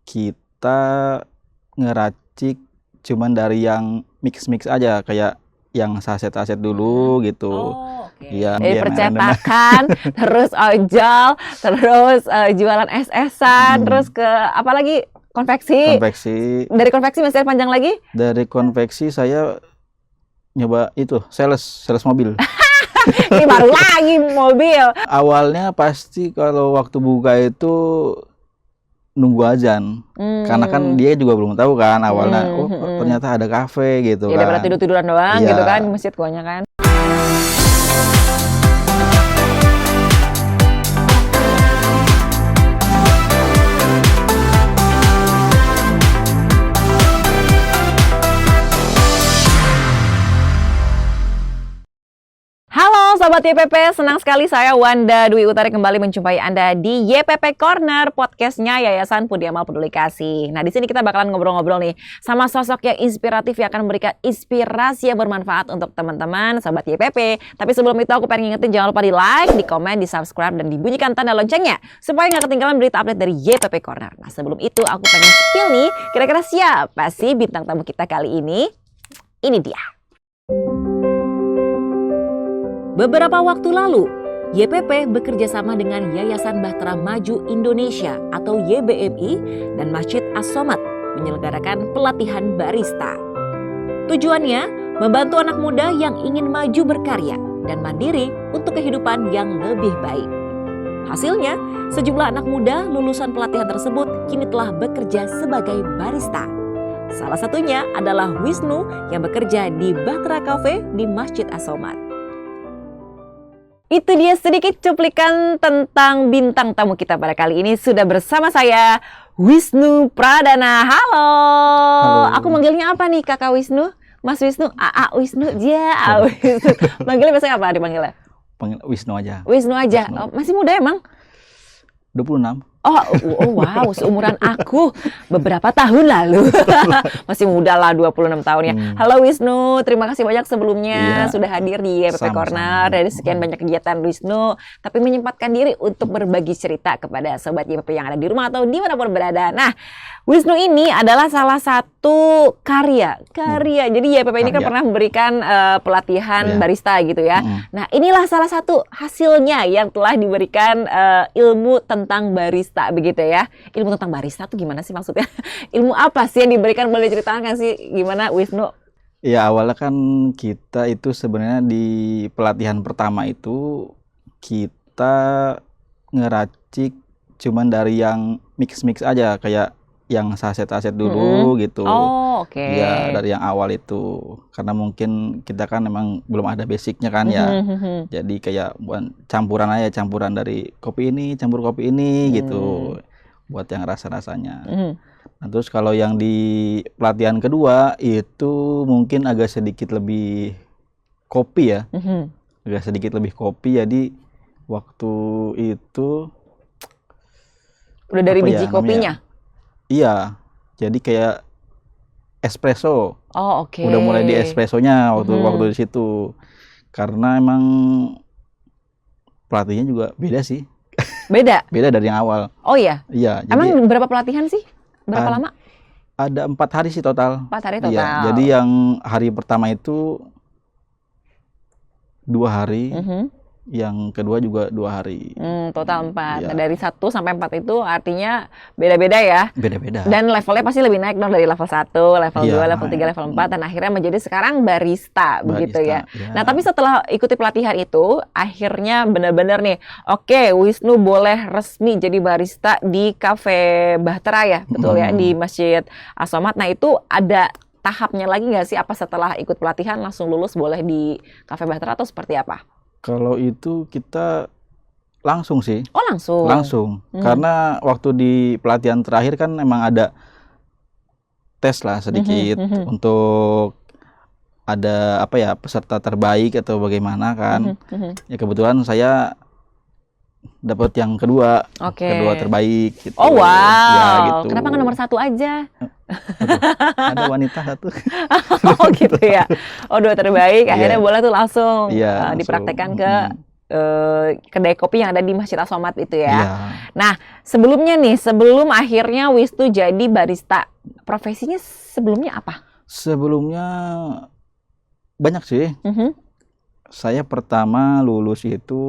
kita ngeracik cuman dari yang mix aja, kayak yang saset dulu gitu. Oh, oke. Iya, Dari biar percetakan, terus ojol, terus jualan es-esan, terus ke apa lagi? Konveksi. konveksi. Dari konveksi masih ada panjang lagi? Dari konveksi saya nyoba itu sales mobil. Ini baru lagi mobil. Awalnya pasti kalau waktu buka itu nunggu azan. Karena kan dia juga belum tahu kan awalnya, oh ternyata ada kafe gitu Ya daripada kan. tidur-tiduran doang Iya. gitu kan di masjid kebanyakan. Halo Sobat YPP, senang sekali saya Wanda Dwi Utari kembali menjumpai Anda di YPP Corner, podcastnya Yayasan Pudi Amal Peduli Kasih. Nah di sini kita bakalan ngobrol-ngobrol nih sama sosok yang inspiratif yang akan memberikan inspirasi yang bermanfaat untuk teman-teman Sobat YPP. Tapi sebelum itu aku pengen ngingetin jangan lupa di like, di komen, di subscribe, dan dibunyikan tanda loncengnya supaya nggak ketinggalan berita update dari YPP Corner. Nah sebelum itu aku pengen spill nih, kira-kira siapa sih bintang tamu kita kali ini? Ini dia. Beberapa waktu lalu, YPP bekerjasama dengan Yayasan Bahtera Maju Indonesia atau YBMI dan Masjid As-Somad menyelenggarakan pelatihan barista. Tujuannya membantu anak muda yang ingin maju berkarya dan mandiri untuk kehidupan yang lebih baik. Hasilnya, sejumlah anak muda lulusan pelatihan tersebut kini telah bekerja sebagai barista. Salah satunya adalah Wisnu yang bekerja di Bahtera Cafe di Masjid As-Somad. Itu dia sedikit cuplikan tentang bintang tamu kita pada kali ini. Sudah bersama saya Wisnu Pradana. Halo. Aku manggilnya apa nih Kakak Wisnu? Mas Wisnu? AA Wisnu? Ya, Wisnu. Manggilnya biasanya apa dipanggilnya? Panggil Wisnu aja. Wisnu aja. Wisnu. Oh, masih muda emang? 26. Oh wow, seumuran aku beberapa tahun lalu. Masih muda lah, 26 tahun ya. Halo Wisnu, terima kasih banyak sebelumnya sudah hadir di YPP Corner. Dari sekian banyak kegiatan Wisnu, tapi menyempatkan diri untuk berbagi cerita kepada Sobat YPP yang ada di rumah atau dimanapun berada. Nah, Wisnu ini adalah salah satu karya. Jadi YPP ini kan pernah memberikan pelatihan barista gitu ya. Nah, inilah salah satu hasilnya yang telah diberikan ilmu tentang barista begitu ya. Ilmu tentang barista tuh gimana sih maksudnya? Ilmu apa sih yang diberikan? Boleh ceritakan sih gimana Wisnu? Ya awalnya kan kita itu sebenarnya di pelatihan pertama itu kita ngeracik cuman dari yang mix aja, kayak yang saset dulu gitu. Oh, oke. Ya dari yang awal itu, karena mungkin kita kan memang belum ada basicnya kan ya. Jadi kayak buat campuran dari kopi ini, campur kopi ini gitu, buat yang rasa-rasanya. Nah, terus kalau yang di pelatihan kedua itu mungkin agak sedikit lebih kopi ya, agak sedikit lebih kopi. Jadi waktu itu udah dari apa biji ya kopinya? namanya? Iya, jadi kayak espresso. Oh, oke. Udah mulai di espressonya waktu di situ. Karena emang pelatihnya juga beda sih. Beda Beda dari yang awal. Oh iya. Iya. Emang Jadi berapa pelatihan sih? Berapa lama? ada 4 hari sih total. 4 hari total. Iya. Jadi yang hari pertama itu 2 hari. Yang kedua juga 2 hari. Total 4. Iya. Dari 1 sampai 4 itu artinya beda-beda ya. Beda-beda. Dan levelnya pasti lebih naik dong, dari level 1, level 2, Iya. level 3, level 4 dan akhirnya menjadi sekarang barista begitu ya. Iya. Nah, tapi setelah ikuti pelatihan itu, akhirnya benar-benar nih, oke, Wisnu boleh resmi jadi barista di Cafe Bahtera ya, betul ya, di Masjid As-Somad. Nah, itu ada tahapnya lagi nggak sih? Apa setelah ikut pelatihan langsung lulus boleh di Cafe Bahtera atau seperti apa? Kalau itu kita langsung sih. Oh, langsung? Langsung. Karena waktu di pelatihan terakhir kan emang ada tes lah sedikit untuk ada apa ya, peserta terbaik atau bagaimana kan. Ya kebetulan saya dapat yang kedua. Oke. Kedua terbaik gitu. Oh, wow. Ya, gitu. Kenapa nggak nomor 1 aja? Ada wanita 1. Oh gitu ya. Oh, 2 terbaik akhirnya boleh tuh langsung Iya, dipraktekkan ke kedai kopi yang ada di Masjid As-Somad itu ya. Iya. Nah, sebelumnya nih, sebelum akhirnya Wisnu jadi barista, profesinya sebelumnya apa? Sebelumnya banyak sih. Saya pertama lulus itu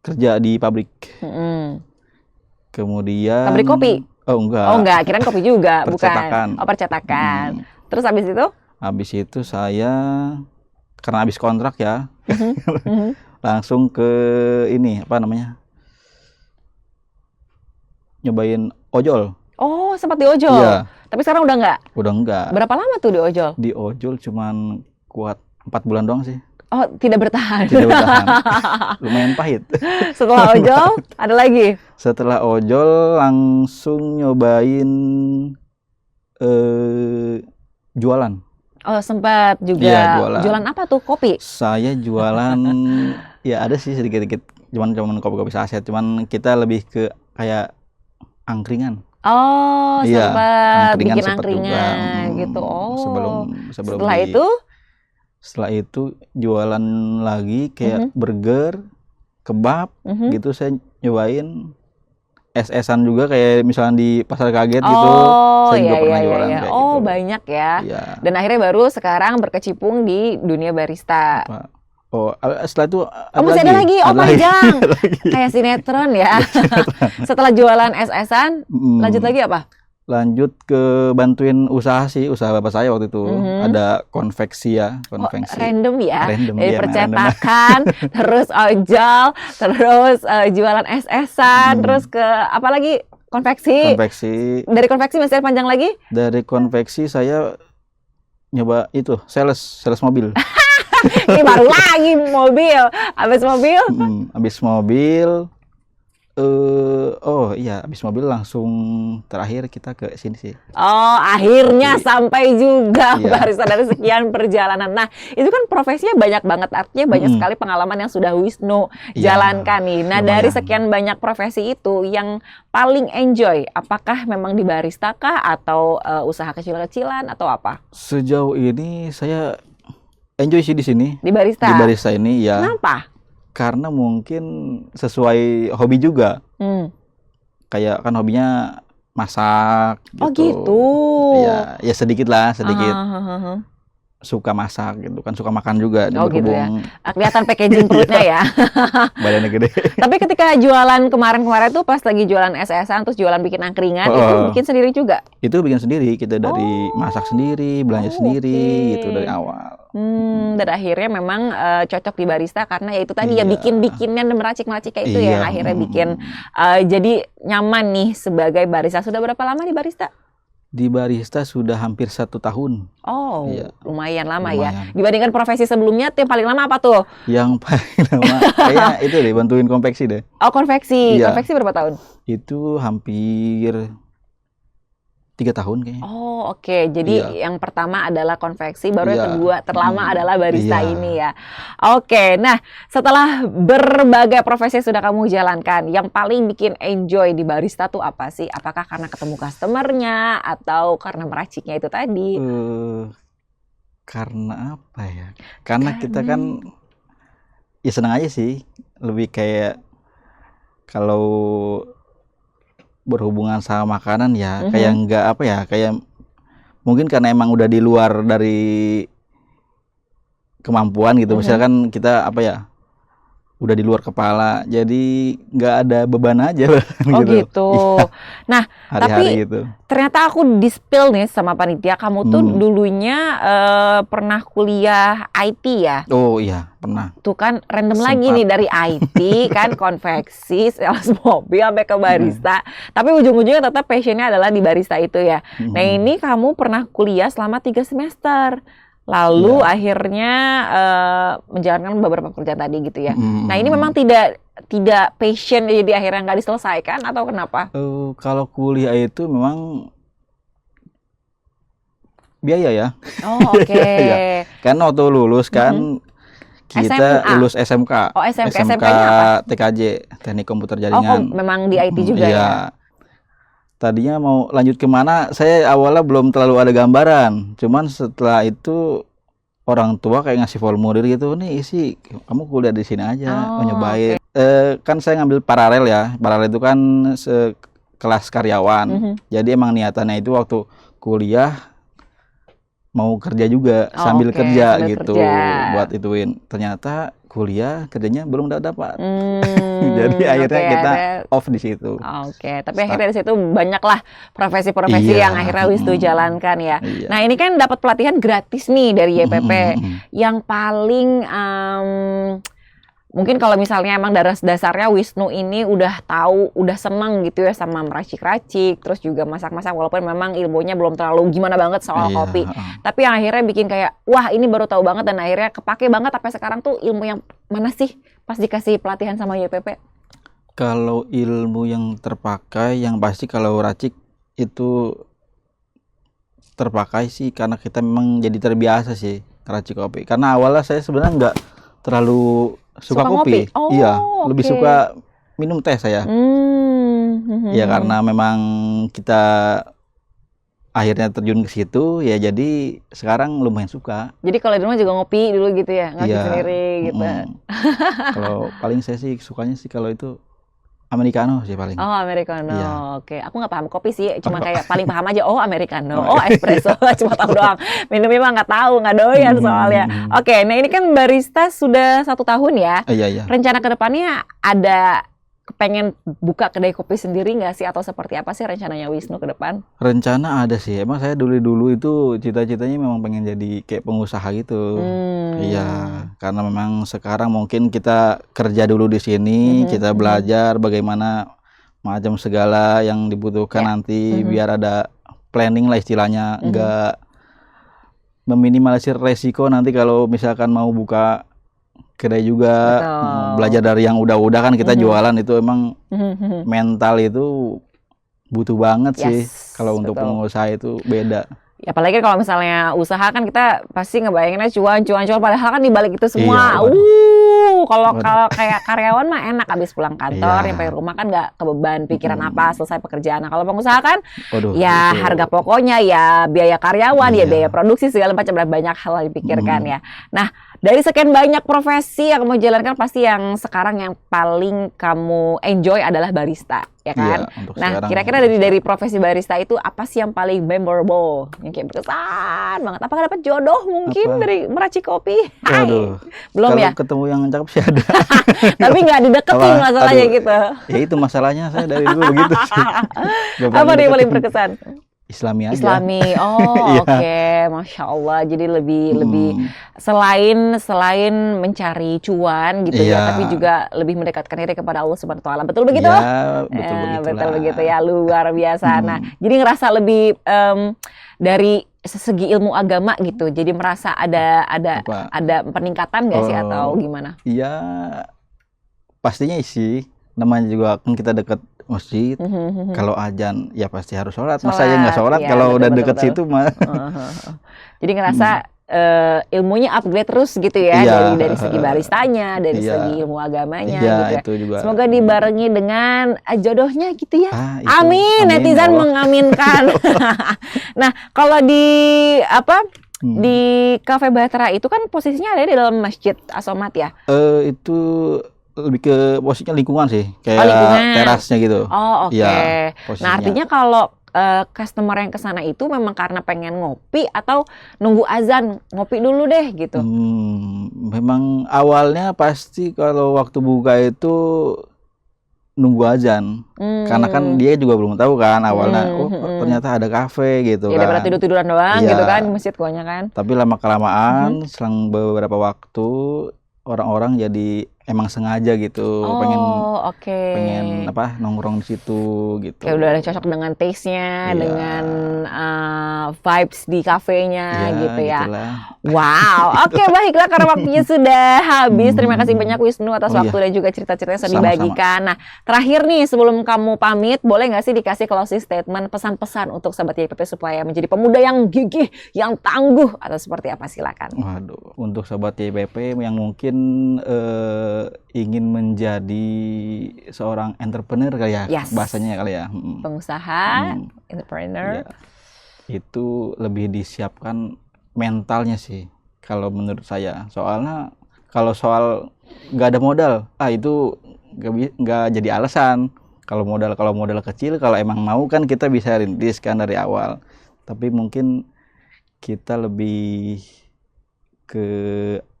kerja di pabrik. Kemudian pabrik kopi? Oh enggak. Oh enggak, kirain kopi juga, Percetakan. bukan. Oh, percetakan. Terus habis itu? Habis itu saya karena habis kontrak ya, langsung ke ini apa namanya? Nyobain ojol. Oh, sempat di ojol. Iya. Tapi sekarang udah enggak? Udah enggak. Berapa lama tuh di ojol? Di ojol cuman kuat 4 bulan doang sih. Oh, tidak bertahan. Tidak bertahan. Lumayan pahit. Setelah ojol, ada lagi? Setelah ojol langsung nyobain jualan. Oh, sempat juga. Iya, jualan. Jualan apa tuh? Kopi? Saya jualan ya ada sih sedikit-sedikit. Cuman kopi-kopi saset. Cuman kita lebih ke kayak angkringan. Oh, Iya, sempat angkringan bikin sempet angkringan juga. gitu. Oh. Sebelum Setelah di- itu? Setelah itu jualan lagi kayak burger, kebab gitu saya nyobain. Es-esan juga kayak misalnya di Pasar Kaget gitu. Oh, Saya juga iya, pernah iya, jualan iya. kayak Oh, gitu. banyak ya. Iya. Dan akhirnya baru sekarang berkecimpung di dunia barista. Apa? Oh, setelah itu Oh, masih ada lagi? Oh, panjang. Ada lagi. Kayak sinetron ya. Setelah jualan es-esan, lanjut lagi apa? Lanjut ke bantuin usaha sih, usaha bapak saya waktu itu. Ada konveksi ya, Oh, konveksi. random ya. Random, Dari iya, percetakan, terus ojol, terus jualan es-esan, terus ke apa lagi? Konveksi. Konveksi. Dari konveksi masih ada panjang lagi? Dari konveksi saya nyoba itu, sales mobil. Ini baru lagi mobil. Habis mobil? Habis mobil, oh iya, habis mobil langsung terakhir kita ke sini sih. Oh, akhirnya sampai juga Iya. barista dari sekian perjalanan. Nah, itu kan profesinya banyak banget, artinya banyak sekali pengalaman yang sudah Wisnu Iya, jalankan nih. Nah, dari lumayan. sekian banyak profesi itu, yang paling enjoy, apakah memang di barista kah, atau usaha kecil-kecilan, atau apa? Sejauh ini saya enjoy sih di sini. Di barista? Di barista ini ya. Kenapa? Karena mungkin sesuai hobi juga. Kayak kan hobinya masak gitu. Oh, gitu. Ya, ya sedikit lah, sedikit. Ah. Suka masak gitu kan, suka makan juga. Oh, gitu ya. berhubung Kelihatan packaging perutnya ya. badannya gede. Tapi ketika jualan kemarin-kemarin tuh pas lagi jualan es-esan terus jualan bikin angkringan, itu bikin sendiri juga? Itu bikin sendiri, kita dari masak sendiri, belanja sendiri gitu dari awal. Dan akhirnya memang cocok di barista karena ya itu tadi ya Iya. bikin-bikinnya dan meracik-meracik kayak itu ya Iya. yang akhirnya bikin jadi nyaman nih sebagai barista. Sudah berapa lama di barista? Di barista sudah hampir 1 tahun. Oh, Iya. lumayan lama ya. Lumayan. Dibandingkan profesi sebelumnya, yang paling lama apa tuh? Yang paling lama kayaknya itu deh, bantuin konveksi deh. Oh, konveksi. Iya. Konveksi berapa tahun? Itu hampir 3 tahun kayaknya. Oh, oke. Jadi Iya. yang pertama adalah konveksi, baru yang Iya. kedua terlama adalah barista Iya. ini ya. Oke, nah setelah berbagai profesi yang sudah kamu jalankan, yang paling bikin enjoy di barista tuh apa sih? Apakah karena ketemu customernya atau karena meraciknya itu tadi? Karena apa ya? Karena kita kan ya senang aja sih. Lebih kayak kalau berhubungan sama makanan ya kayak nggak apa ya, kayak mungkin karena emang udah di luar dari kemampuan gitu. Misalkan kita apa ya, udah di luar kepala, jadi nggak ada beban aja. Oh gitu. Iya, Nah, hari-hari tapi gitu. ternyata aku di-spill nih sama panitia, kamu tuh dulunya pernah kuliah IT ya? Oh iya, pernah. Tuh kan random Sempat. lagi nih dari IT kan konveksi, sales mobil sampai ke barista. Tapi ujung-ujungnya tetap passionnya adalah di barista itu ya. Nah ini kamu pernah kuliah selama 3 semester. Lalu akhirnya menjalankan beberapa pekerjaan tadi gitu ya. Nah ini memang tidak passion jadi akhirnya nggak diselesaikan atau kenapa? Kalau kuliah itu memang biaya ya. Oh oke. Iya. Karena waktu lulus kan kita SMA. lulus SMK. Oh SMK, SMK SMK-nya apa? TKJ, Teknik Komputer Oh Jaringan. memang di IT juga Iya. ya? Tadinya mau lanjut kemana, saya awalnya belum terlalu ada gambaran. Cuman setelah itu orang tua kayak ngasih formulir gitu, nih isi, kamu kuliah di sini aja, nyobain. Kan saya ngambil paralel ya, paralel itu kan kelas karyawan. Jadi emang niatannya itu waktu kuliah mau kerja juga sambil kerja sambil gitu, kerja. buat ituin. Ternyata kuliah kerjanya belum dapat. Jadi akhirnya kita off di situ. Tapi akhirnya dari situ banyaklah profesi-profesi yang akhirnya Wisnu jalankan ya. Nah ini kan dapat pelatihan gratis nih dari YPP. Yang paling mungkin kalau misalnya emang dasarnya Wisnu ini udah tahu, udah seneng gitu ya sama meracik-racik, terus juga masak-masak, walaupun memang ilmunya belum terlalu gimana banget soal kopi. Tapi yang akhirnya bikin kayak, wah ini baru tahu banget, dan akhirnya kepake banget sampai sekarang tuh ilmu yang mana sih pas dikasih pelatihan sama YPP? Kalau ilmu yang terpakai, yang pasti kalau racik itu terpakai sih karena kita memang jadi terbiasa sih racik kopi. Karena awalnya saya sebenarnya nggak terlalu suka kopi. Lebih suka minum teh saya. Ya karena memang kita akhirnya terjun ke situ ya, jadi sekarang lumayan suka. Jadi kalau di rumah juga ngopi dulu gitu ya, ngopi sendiri gitu. Kalau paling saya sih sukanya sih kalau itu Americano sih paling. Americano. Oke. Aku nggak paham kopi sih, cuma kayak paling paham aja. Americano. Espresso. Cuma tahu doang. Minumnya mah nggak tahu, nggak doyan soalnya. Oke. Nah ini kan barista sudah 1 tahun ya. Iya. Rencana kedepannya ada pengen buka kedai kopi sendiri nggak sih, atau seperti apa sih rencananya Wisnu ke depan? Rencana ada sih. Emang saya dulu itu cita-citanya memang pengen jadi kayak pengusaha gitu. Iya, karena memang sekarang mungkin kita kerja dulu di sini, kita belajar bagaimana macam segala yang dibutuhkan nanti, biar ada planning lah istilahnya, enggak meminimalisir resiko nanti kalau misalkan mau buka kedai juga. Belajar dari yang udah-udah kan kita jualan itu emang mental itu butuh banget sih. Kalau untuk pengusaha itu beda. Ya, apalagi kalau misalnya usaha kan kita pasti ngebayanginnya cuan, padahal kan dibalik itu semua. Kalau kayak karyawan mah enak, habis pulang kantor nyampe rumah kan nggak kebeban pikiran apa, selesai pekerjaan. Nah, kalau pengusaha kan harga pokoknya ya biaya karyawan, ya biaya produksi segala macam, banyak hal yang dipikirkan ya. Nah, dari sekian banyak profesi yang kamu jalankan, pasti yang sekarang yang paling kamu enjoy adalah barista, ya kan? Nah, kira-kira dari profesi barista itu apa sih yang paling memorable, yang kayak berkesan banget? Apakah dapat jodoh mungkin dari meracik kopi? Belum ya? Kalau ketemu yang cakep sih ada. Tapi nggak dideketin masalahnya gitu. Ya itu masalahnya, saya dari dulu begitu sih. Apa nih yang paling berkesan? Islami aja. Islami, oke. Masya Allah. Jadi lebih selain mencari cuan gitu ya, tapi juga lebih mendekatkan diri kepada Allah Subhanahu Wa Taala. Betul begitu? Ya, betul begitu ya, luar biasa. Nah, jadi ngerasa lebih dari segi ilmu agama gitu. Jadi merasa ada peningkatan nggak sih atau gimana? Iya, pastinya sih. Namanya juga kan kita dekat masjid, kalau azan ya pasti harus sholat. Masa ya nggak sholat kalau udah deket situ mah. Jadi ngerasa ilmunya upgrade terus gitu ya, dari segi baristanya, dari segi ilmu agamanya gitu ya. Itu juga. Semoga dibarengi dengan jodohnya gitu ya. Amin, netizen mengaminkan. Nah, kalau di di Cafe Bahtera itu kan posisinya ada di dalam Masjid As-Somad ya? Itu lebih ke posisinya lingkungan sih, kayak terasnya gitu. Oke. Nah, artinya kalau customer yang kesana itu memang karena pengen ngopi atau nunggu azan, ngopi dulu deh gitu? Memang awalnya pasti kalau waktu buka itu nunggu azan, karena kan dia juga belum tahu kan awalnya, ternyata ada kafe gitu kan. Daripada tidur-tiduran doang gitu kan di masjid kebanyakan. Tapi lama-kelamaan selang beberapa waktu orang-orang jadi emang sengaja gitu, pengen nongkrong di situ gitu. Kayak udah ada cocok dengan taste-nya, dengan vibes di kafenya gitu ya. Gitulah. Wow, baiklah, karena waktunya sudah habis. Terima kasih banyak Wisnu atas waktu dan juga cerita-ceritanya sudah dibagikan. Nah, terakhir nih sebelum kamu pamit, boleh nggak sih dikasih closing statement, pesan-pesan untuk sahabat YPP supaya menjadi pemuda yang gigih, yang tangguh, atau seperti apa, silakan. Waduh, untuk sahabat YPP yang mungkin ingin menjadi seorang entrepreneur kali ya, bahasanya kali ya. Pengusaha, entrepreneur. Itu lebih disiapkan mentalnya sih. kalau menurut saya. Soalnya kalau soal nggak ada modal, itu nggak jadi alasan. Kalau modal kecil, kalau emang mau kan kita bisa rintis kan dari awal. Tapi mungkin kita lebih ke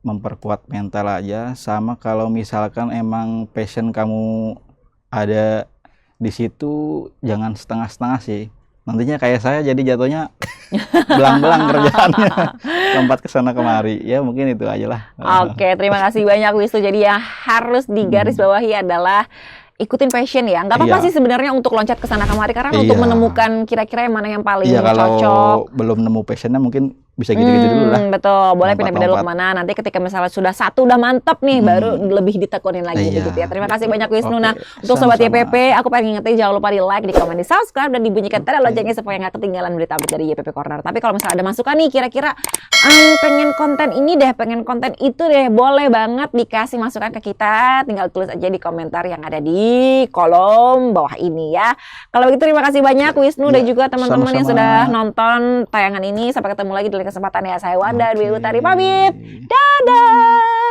memperkuat mental aja, sama kalau misalkan emang passion kamu ada di situ, jangan setengah-setengah sih. Nantinya kayak saya jadi jatuhnya belang-belang kerjaannya, lompat ke sana kemari. Ya mungkin itu aja lah. Oke, terima kasih banyak Wisnu. Jadi yang harus digarisbawahi adalah ikutin passion ya. Nggak apa-apa sih sebenarnya untuk loncat ke sana kemari, karena untuk menemukan kira-kira yang mana yang paling cocok. Kalau belum nemu passionnya mungkin bisa gitu-gitu dulu lah. Betul, boleh pindah-pindah dulu kemana. Nanti ketika misalnya sudah satu udah mantap nih, baru lebih ditekunin lagi begitu ya. Terima kasih banyak Wisnu. Nah, untuk Sobat YPP, aku pengen ngingetin jangan lupa di like, di komen, di subscribe, dan dibunyikan tanda loncengnya supaya nggak ketinggalan berita update dari YPP Corner. Tapi kalau misalnya ada masukan nih, kira-kira pengen konten ini deh, pengen konten itu deh, boleh banget dikasih masukan ke kita. Tinggal tulis aja di komentar yang ada di kolom bawah ini ya. Kalau begitu terima kasih banyak Wisnu dan juga teman-teman yang sudah nonton tayangan ini. Sampai ketemu lagi di kesempatan ya. Saya Wanda Dwi Utari pamit. Dadah.